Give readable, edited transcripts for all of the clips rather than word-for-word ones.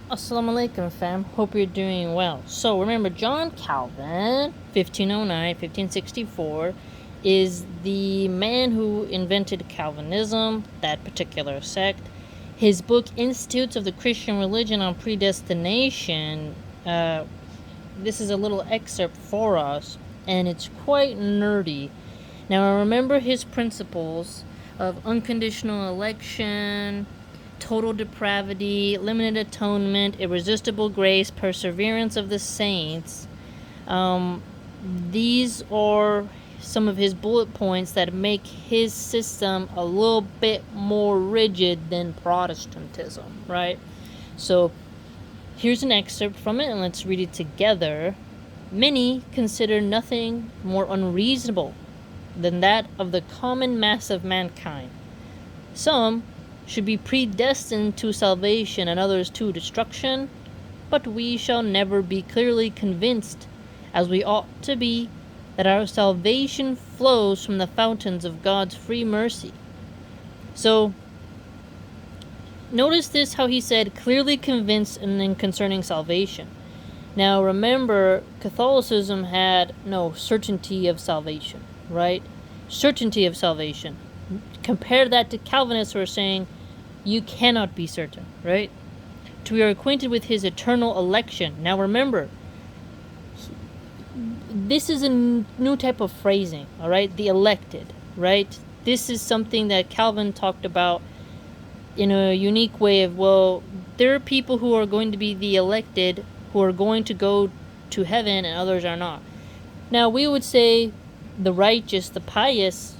Assalamu alaikum, fam. Hope you're doing well. So remember, John Calvin, 1509, 1564, is the man who invented Calvinism, that particular sect. His book, Institutes of the Christian Religion on Predestination, this is a little excerpt for us, and it's quite nerdy. Now, remember his principles of unconditional election, total depravity, limited atonement, irresistible grace, perseverance of the saints. These are some of his bullet points that make his system a little bit more rigid than Protestantism, right? So here's an excerpt from it, and let's read it together. Many consider nothing more unreasonable than that of the common mass of mankind. Some should be predestined to salvation and others to destruction, but we shall never be clearly convinced, as we ought to be, that our salvation flows from the fountains of God's free mercy. So, notice this, how he said, clearly convinced and concerning salvation. Now remember, Catholicism had no certainty of salvation, right? Certainty of salvation. Compare that to Calvinists who are saying, you cannot be certain, right? We are acquainted with his eternal election. Now remember, this is a new type of phrasing, all right? The elected, right? This is something that Calvin talked about in a unique way of, well, there are people who are going to be the elected, who are going to go to heaven, and others are not. Now, we would say the righteous, the pious,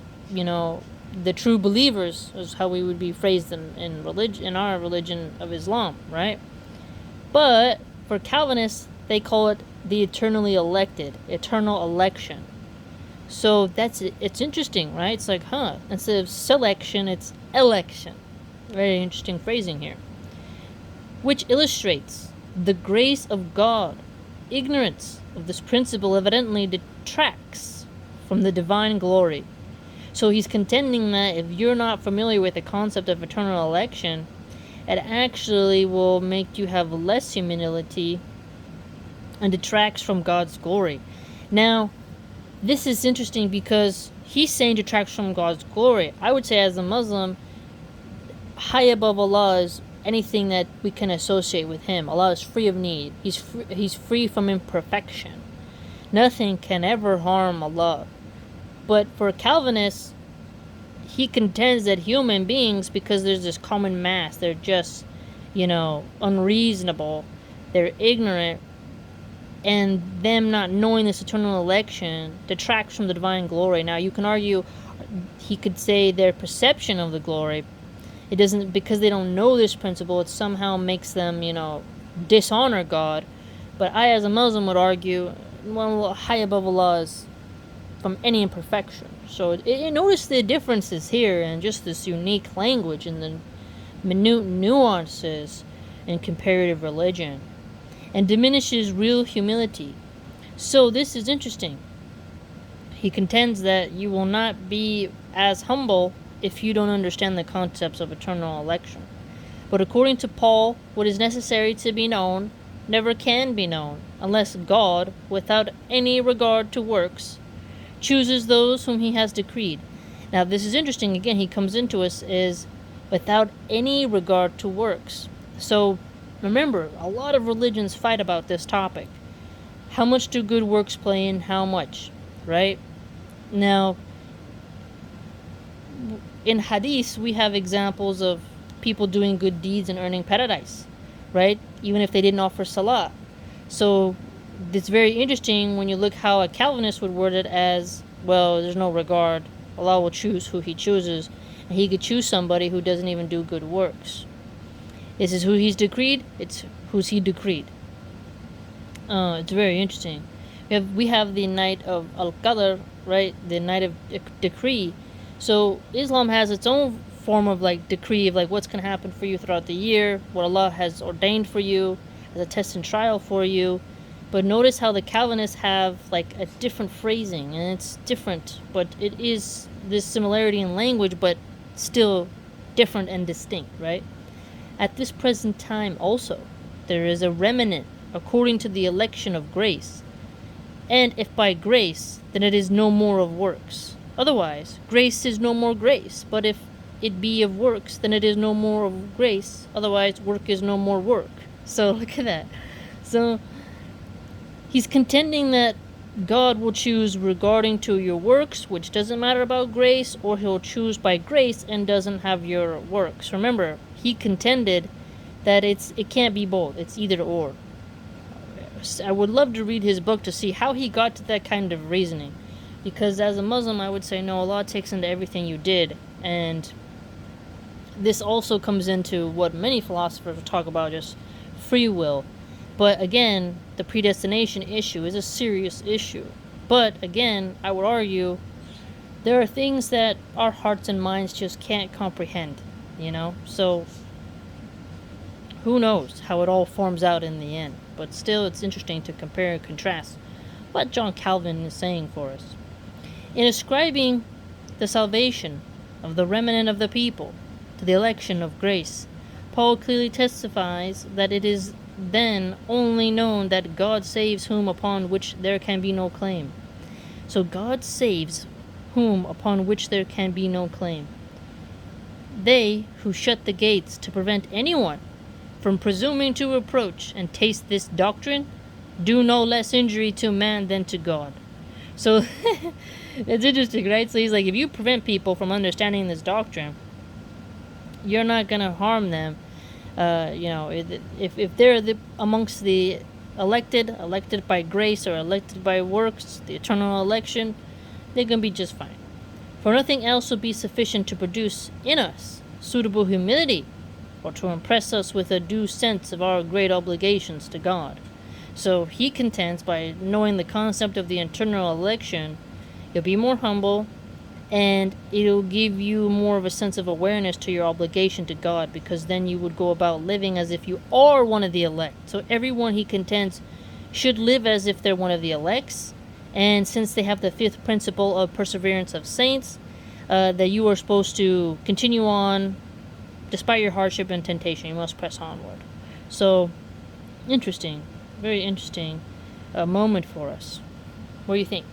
the true believers is how we would be phrased in religion, in our religion of Islam, right? But for Calvinists, they call it the eternally elected, eternal election. So it's interesting, right? It's like, instead of selection, it's election. Very interesting phrasing here. Which illustrates the grace of God. Ignorance of this principle evidently detracts from the divine glory. So he's contending that if you're not familiar with the concept of eternal election, it actually will make you have less humility and detracts from God's glory. Now, this is interesting because he's saying detracts from God's glory. I would say as a Muslim, high above Allah is anything that we can associate with him. Allah is free of need. He's free from imperfection. Nothing can ever harm Allah. But for Calvinists, he contends that human beings, because there's this common mass, they're just, unreasonable, they're ignorant, and them not knowing this eternal election detracts from the divine glory. Now, you can argue, he could say their perception of the glory, it doesn't, because they don't know this principle, it somehow makes them, dishonor God. But I, as a Muslim, would argue, well, high above Allah is from any imperfection. So notice the differences here and just this unique language and the minute nuances in comparative religion, and diminishes real humility. So this is interesting. He contends that you will not be as humble if you don't understand the concepts of eternal election. But according to Paul, what is necessary to be known never can be known, unless God, without any regard to works, chooses those whom he has decreed. Now this is interesting. Again, he comes into us is without any regard to works. So remember, a lot of religions fight about this topic. How much do good works play in how much, right? Now, in hadith, we have examples of people doing good deeds and earning paradise, right? Even if they didn't offer salah. So it's very interesting when you look how a Calvinist would word it as, well, there's no regard. Allah will choose who he chooses. And he could choose somebody who doesn't even do good works. This is who he's decreed. It's who's he decreed. It's very interesting. We have the night of Al-Qadr, right? The night of decree. So Islam has its own form of decree of what's going to happen for you throughout the year, what Allah has ordained for you as a test and trial for you. But notice how the Calvinists have a different phrasing, and it's different, but it is this similarity in language, but still different and distinct, right? At this present time also, there is a remnant according to the election of grace. And if by grace, then it is no more of works. Otherwise, grace is no more grace. But if it be of works, then it is no more of grace. Otherwise, work is no more work. So look at that. So he's contending that God will choose regarding to your works, which doesn't matter about grace, or he'll choose by grace and doesn't have your works. Remember, he contended that it can't be both. It's either or. I would love to read his book to see how he got to that kind of reasoning. Because as a Muslim, I would say, no, Allah takes into everything you did. And this also comes into what many philosophers talk about, just free will. But again, the predestination issue is a serious issue. But again, I would argue there are things that our hearts and minds just can't comprehend, So who knows how it all forms out in the end. But still, it's interesting to compare and contrast what John Calvin is saying for us. In ascribing the salvation of the remnant of the people to the election of grace, Paul clearly testifies that it is then only known that God saves whom upon which there can be no claim. So God saves whom upon which there can be no claim. They who shut the gates to prevent anyone from presuming to approach and taste this doctrine do no less injury to man than to God. So it's interesting, right? So he's like, if you prevent people from understanding this doctrine, you're not going to harm them. If they're amongst the elected by grace or elected by works, the eternal election, they're going to be just fine. For nothing else will be sufficient to produce in us suitable humility or to impress us with a due sense of our great obligations to God. So he contends by knowing the concept of the eternal election, you'll be more humble, and it'll give you more of a sense of awareness to your obligation to God, because then you would go about living as if you are one of the elect. So everyone, he contends, should live as if they're one of the elects. And since they have the fifth principle of perseverance of saints, that you are supposed to continue on despite your hardship and temptation. You must press onward. So, interesting. Very interesting moment for us. What do you think?